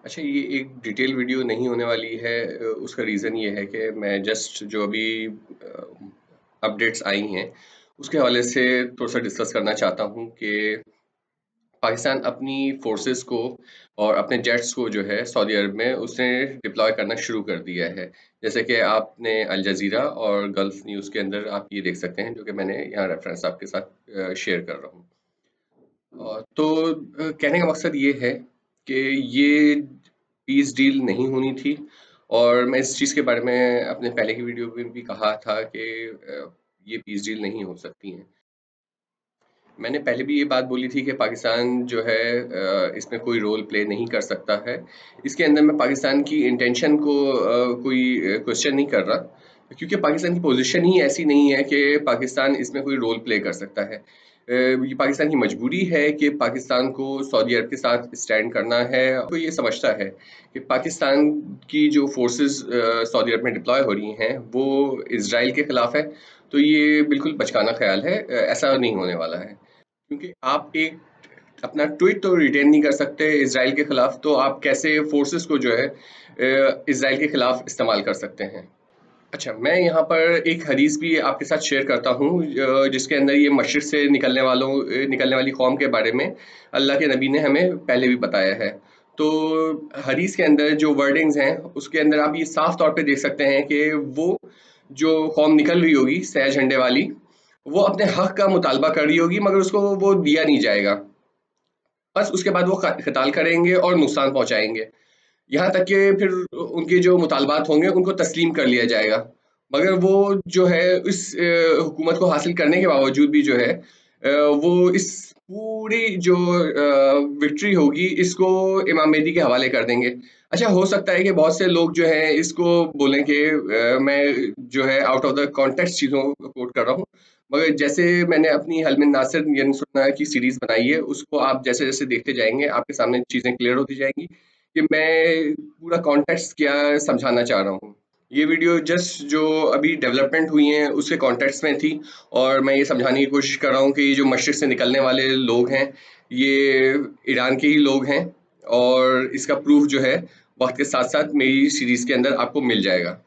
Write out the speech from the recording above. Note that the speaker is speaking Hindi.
अच्छा, ये एक डिटेल वीडियो नहीं होने वाली है। उसका रीज़न ये है कि मैं जस्ट जो अभी अपडेट्स आई हैं उसके हवाले से थोड़ा सा डिस्कस करना चाहता हूँ कि पाकिस्तान अपनी फोर्सेस को और अपने जेट्स को जो है सऊदी अरब में उसने डिप्लॉय करना शुरू कर दिया है। जैसे कि आपने अल जज़ीरा और गल्फ न्यूज़ के अंदर आप ये देख सकते हैं, जो कि मैंने यहाँ रेफरेंस आपके साथ शेयर कर रहा हूँ। तो कहने का मकसद ये है कि ये पीस डील नहीं होनी थी। और मैं इस चीज़ के बारे में अपने पहले की वीडियो में भी कहा था कि ये पीस डील नहीं हो सकती हैं। मैंने पहले भी ये बात बोली थी कि पाकिस्तान जो है इसमें कोई रोल प्ले नहीं कर सकता है। इसके अंदर मैं पाकिस्तान की इंटेंशन को कोई क्वेश्चन नहीं कर रहा, क्योंकि पाकिस्तान की पोजीशन ही ऐसी नहीं है कि पाकिस्तान इसमें कोई रोल प्ले कर सकता है। ये पाकिस्तान की मजबूरी है कि पाकिस्तान को सऊदी अरब के साथ स्टैंड करना है। तो ये समझता है कि पाकिस्तान की जो फोर्सेस सऊदी अरब में डिप्लॉय हो रही हैं वो इसराइल के खिलाफ है। तो ये बिल्कुल बचकाना ख्याल है, ऐसा नहीं होने वाला है। क्योंकि आप एक अपना ट्वीट तो रिटेन नहीं कर सकते इसराइल के खिलाफ, तो आप कैसे फोर्सेस को जो है इसराइल के खिलाफ इस्तेमाल कर सकते हैं। अच्छा, मैं यहाँ पर एक हदीस भी आपके साथ शेयर करता हूँ, जिसके अंदर ये मशरिक़ से निकलने वाली कौम के बारे में अल्लाह के नबी ने हमें पहले भी बताया है। तो हदीस के अंदर जो वर्डिंग्स हैं उसके अंदर आप ये साफ तौर पे देख सकते हैं कि वो जो कौम निकल रही होगी सह झंडे वाली, वो अपने हक का मुतालबा कर रही होगी, मगर उसको वो दिया नहीं जाएगा। बस उसके बाद वो क़िताल करेंगे और नुकसान पहुंचाएंगे, यहाँ तक कि फिर उनके जो मुतालबात होंगे उनको तस्लीम कर लिया जाएगा। मगर वो जो है इस हुकूमत को हासिल करने के बावजूद भी जो है वो इस पूरी जो विक्ट्री होगी इसको इमाम मेहदी के हवाले कर देंगे। अच्छा, हो सकता है कि बहुत से लोग जो हैं इसको बोलें कि मैं जो है आउट ऑफ द कॉन्टेक्स्ट चीज़ों को कोट कर रहा हूँ। मगर जैसे मैंने अपनी हल मिन नासिर यानी सुन्ना की सीरीज़ बनाई है, उसको आप जैसे-जैसे देखते जाएँगे आपके सामने चीज़ें क्लियर होती जाएँगी कि मैं पूरा कॉन्टेक्स्ट क्या समझाना चाह रहा हूँ। ये वीडियो जस्ट जो अभी डेवलपमेंट हुई हैं उसके कॉन्टेक्स्ट में थी, और मैं ये समझाने की कोशिश कर रहा हूँ कि ये जो मशरिक़ से निकलने वाले लोग हैं, ये ईरान के ही लोग हैं, और इसका प्रूफ जो है वक़्त के साथ-साथ मेरी सीरीज़ के अंदर आपको मिल जाएगा।